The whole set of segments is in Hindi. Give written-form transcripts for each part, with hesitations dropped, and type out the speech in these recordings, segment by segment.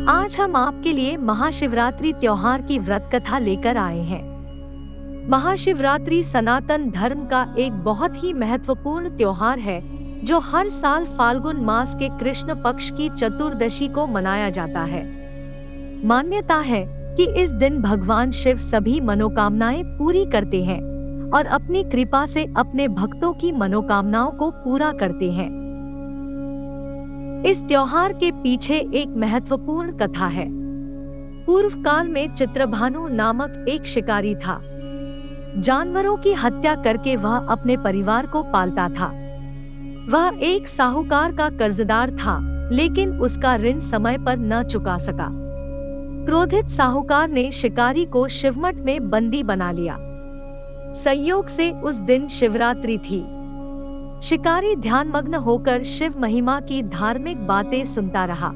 आज हम आपके लिए महाशिवरात्रि त्योहार की व्रत कथा लेकर आए हैं। महाशिवरात्रि सनातन धर्म का एक बहुत ही महत्वपूर्ण त्योहार है जो हर साल फाल्गुन मास के कृष्ण पक्ष की चतुर्दशी को मनाया जाता है। मान्यता है कि इस दिन भगवान शिव सभी मनोकामनाएं पूरी करते हैं और अपनी कृपा से अपने भक्तों की मनोकामनाओं को पूरा करते हैं। इस त्योहार के पीछे एक महत्वपूर्ण कथा है। पूर्व काल में चित्रभानु नामक एक शिकारी था। जानवरों की हत्या करके वह अपने परिवार को पालता था। वह एक साहूकार का कर्जदार था, लेकिन उसका ऋण समय पर न चुका सका। क्रोधित साहूकार ने शिकारी को शिवमठ में बंदी बना लिया। संयोग से उस दिन शिवरात्रि थी। शिकारी ध्यानमग्न होकर शिव महिमा की धार्मिक बातें सुनता रहा।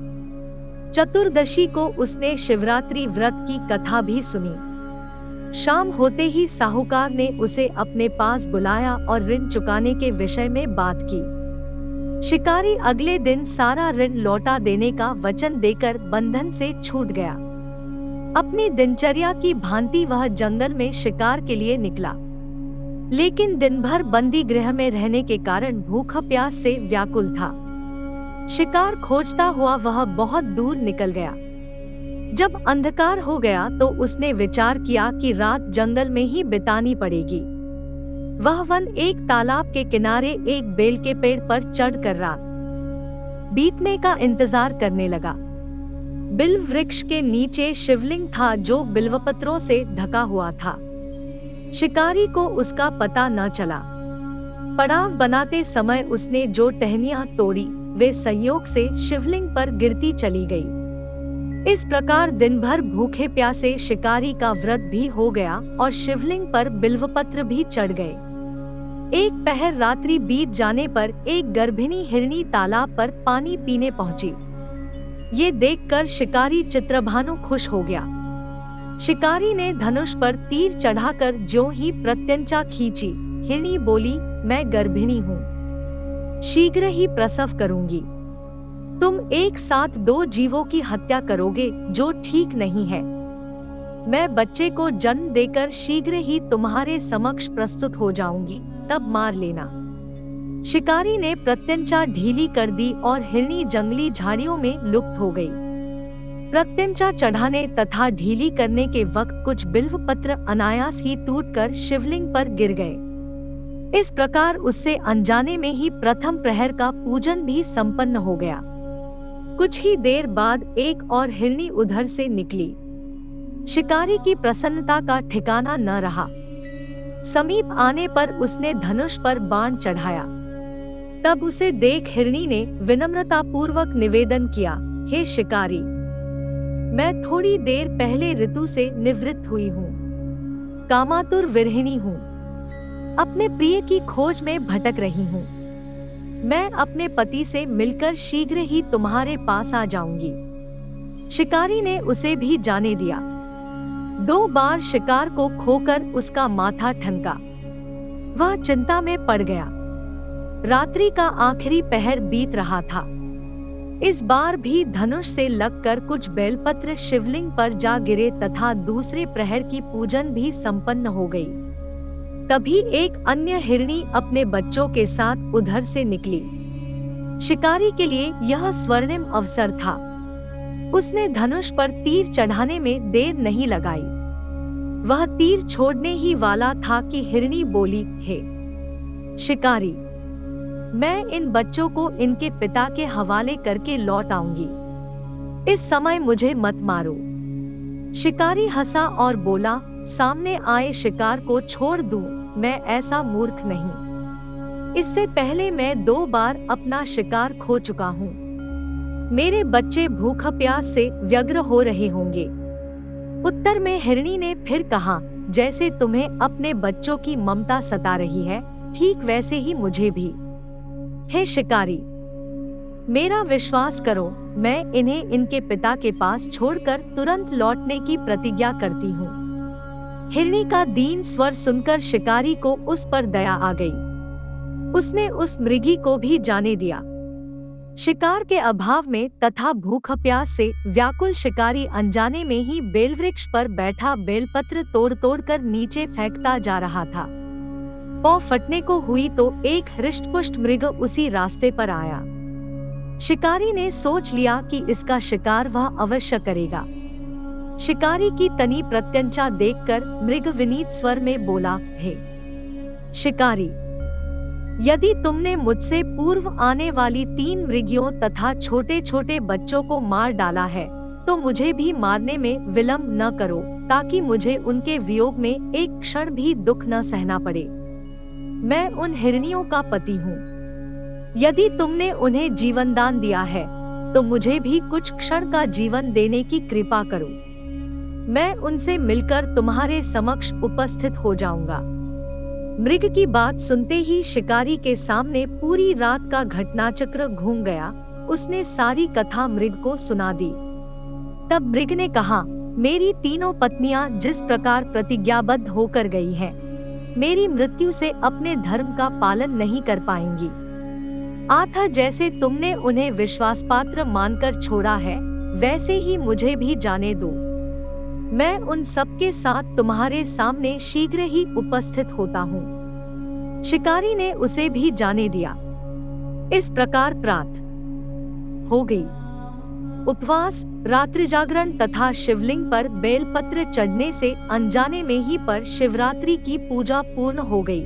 चतुर्दशी को उसने शिवरात्रि व्रत की कथा भी सुनी। शाम होते ही साहूकार ने उसे अपने पास बुलाया और ऋण चुकाने के विषय में बात की। शिकारी अगले दिन सारा ऋण लौटा देने का वचन देकर बंधन से छूट गया। अपनी दिनचर्या की भांति वह जंगल में शिकार के लिए निकला, लेकिन दिन भर बंदी गृह में रहने के कारण भूख प्यास से व्याकुल था। शिकार खोजता हुआ वह बहुत दूर निकल गया। जब अंधकार हो गया तो उसने विचार किया कि रात जंगल में ही बितानी पड़ेगी। वह वन एक तालाब के किनारे एक बेल के पेड़ पर चढ़कर रात बीतने का इंतजार करने लगा। बिल्व वृक्ष के नीचे शिवलिंग था जो बिल्वपत्रों से ढका हुआ था। शिकारी को उसका पता न चला। पड़ाव बनाते समय उसने जो टहनियां तोड़ी वे संयोग से शिवलिंग पर गिरती चली गई। इस प्रकार दिन भर भूखे प्यासे शिकारी का व्रत भी हो गया और शिवलिंग पर बिल्वपत्र भी चढ़ गए। एक पहर रात्रि बीत जाने पर एक गर्भिणी हिरनी तालाब पर पानी पीने पहुंची। ये देखकर शिकारी चित्रभानु खुश हो गया। शिकारी ने धनुष पर तीर चढ़ाकर ज्यों ही प्रत्यंचा खींची, हिरनी बोली, मैं गर्भिणी हूँ, शीघ्र ही प्रसव करूंगी। तुम एक साथ दो जीवों की हत्या करोगे जो ठीक नहीं है। मैं बच्चे को जन्म देकर शीघ्र ही तुम्हारे समक्ष प्रस्तुत हो जाऊंगी, तब मार लेना। शिकारी ने प्रत्यंचा ढीली कर दी और हिरनी जंगली झाड़ियों में लुप्त हो गई। प्रत्यंचा चढ़ाने तथा ढीली करने के वक्त कुछ बिल्व पत्र अनायास ही टूटकर शिवलिंग पर गिर गए। इस प्रकार उससे अनजाने में ही प्रथम प्रहर का पूजन भी संपन्न हो गया। कुछ ही देर बाद एक और हिरनी उधर से निकली। शिकारी की प्रसन्नता का ठिकाना न रहा। समीप आने पर उसने धनुष पर बाण चढ़ाया। तब उसे देख हिरनी ने विनम्रता पूर्वक निवेदन किया, हे शिकारी, मैं थोड़ी देर पहले ऋतु से निवृत्त हुई हूँ। कामातुर विरहिणी हूँ। अपने प्रिय की खोज में भटक रही हूँ। मैं अपने पति से मिलकर शीघ्र ही तुम्हारे पास आ जाऊंगी। शिकारी ने उसे भी जाने दिया। 2 बार शिकार को खोकर उसका माथा ठनका। वह चिंता में पड़ गया। रात्रि का आखिरी पहर बीत रहा था। इस बार भी धनुष से लगकर कुछ बेलपत्र शिवलिंग पर जा गिरे तथा दूसरे प्रहर की पूजन भी संपन्न हो गई। तभी एक अन्य हिरनी अपने बच्चों के साथ उधर से निकली। शिकारी के लिए यह स्वर्णिम अवसर था। उसने धनुष पर तीर चढ़ाने में देर नहीं लगाई। वह तीर छोड़ने ही वाला था कि हिरनी बोली, हे शिकारी, मैं इन बच्चों को इनके पिता के हवाले करके लौट आऊंगी। इस समय मुझे मत मारो। शिकारी हंसा और बोला, सामने आए शिकार को छोड़ दूं, मैं ऐसा मूर्ख नहीं। इससे पहले मैं 2 बार अपना शिकार खो चुका हूँ। मेरे बच्चे भूख प्यास से व्यग्र हो रहे होंगे। उत्तर में हिरनी ने फिर कहा, जैसे तुम्हें अपने बच्चों की ममता सता रही है, ठीक वैसे ही मुझे भी। हे शिकारी, मेरा विश्वास करो, मैं इन्हें इनके पिता के पास छोड़कर तुरंत लौटने की प्रतिज्ञा करती हूँ। हिरनी का दीन स्वर सुनकर शिकारी को उस पर दया आ गई। उसने उस मृगी को भी जाने दिया। शिकार के अभाव में तथा भूख प्यास से व्याकुल शिकारी अनजाने में ही बेलवृक्ष पर बैठा बेलपत्र तोड़ तोड़ कर नीचे फेंकता जा रहा था। पौ फटने को हुई तो एक हृष्टपुष्ट मृग उसी रास्ते पर आया। शिकारी ने सोच लिया कि इसका शिकार वह अवश्य करेगा। शिकारी की तनी प्रत्यंचा देखकर मृग विनीत स्वर में बोला, हे शिकारी, यदि तुमने मुझसे पूर्व आने वाली 3 मृगियों तथा छोटे छोटे बच्चों को मार डाला है तो मुझे भी मारने में विलंब न करो, ताकि मुझे उनके वियोग में एक क्षण भी दुख न सहना पड़े। मैं उन हिरनियों का पति हूँ। यदि तुमने उन्हें जीवन दान दिया है तो मुझे भी कुछ क्षण का जीवन देने की कृपा करो। मैं उनसे मिलकर तुम्हारे समक्ष उपस्थित हो जाऊंगा। मृग की बात सुनते ही शिकारी के सामने पूरी रात का घटनाचक्र घूम गया। उसने सारी कथा मृग को सुना दी। तब मृग ने कहा, मेरी तीनों पत्नियां जिस प्रकार प्रतिज्ञाबद्ध होकर गई हैं, मेरी मृत्यु से अपने धर्म का पालन नहीं कर पाएंगी। आथा जैसे तुमने उन्हें विश्वासपात्र मानकर छोड़ा है, वैसे ही मुझे भी जाने दो। मैं उन सबके साथ तुम्हारे सामने शीघ्र ही उपस्थित होता हूँ। शिकारी ने उसे भी जाने दिया। इस प्रकार प्रात हो गई। उपवास, रात्रि जागरण तथा शिवलिंग पर बेलपत्र चढ़ने से अनजाने में ही पर शिवरात्रि की पूजा पूर्ण हो गई।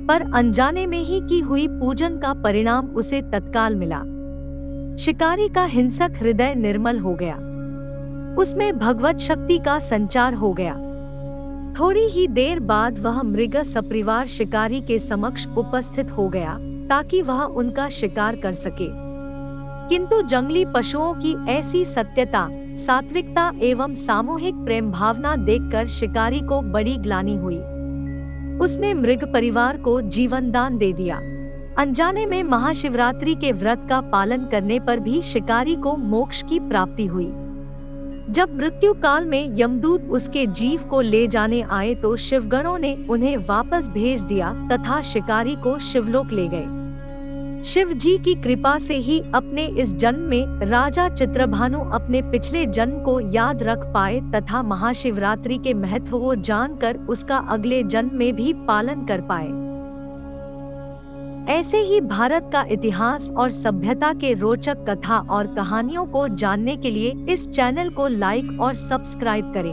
पर अनजाने में ही की हुई पूजन का परिणाम उसे तत्काल मिला। शिकारी का हिंसक हृदय निर्मल हो गया। उसमें भगवत शक्ति का संचार हो गया। थोड़ी ही देर बाद वह मृग सपरिवार शिकारी के समक्ष उपस्थित हो गया ताकि वह उनका शिकार कर सके। किंतु जंगली पशुओं की ऐसी सत्यता, सात्विकता एवं सामूहिक प्रेम भावना देखकर शिकारी को बड़ी ग्लानि हुई। उसने मृग परिवार को जीवन दान दे दिया। अनजाने में महाशिवरात्रि के व्रत का पालन करने पर भी शिकारी को मोक्ष की प्राप्ति हुई। जब मृत्यु काल में यमदूत उसके जीव को ले जाने आए तो शिवगणों ने उन्हें वापस भेज दिया तथा शिकारी को शिवलोक ले गए। शिव जी की कृपा से ही अपने इस जन्म में राजा चित्रभानु अपने पिछले जन्म को याद रख पाए तथा महाशिवरात्रि के महत्व को जानकर उसका अगले जन्म में भी पालन कर पाए। ऐसे ही भारत का इतिहास और सभ्यता के रोचक कथा और कहानियों को जानने के लिए इस चैनल को लाइक और सब्सक्राइब करें।